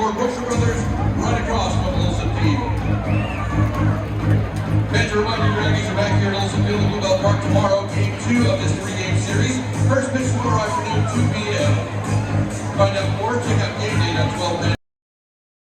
for Brooks Brothers right across from Olsen Field. Penn, to remind you, your Aggies are back here at Olsen Field in Bluebell Park tomorrow, Game 2 of this 3-game series. First pitch tomorrow afternoon, 2 p.m. Find out more, check out game day at 12.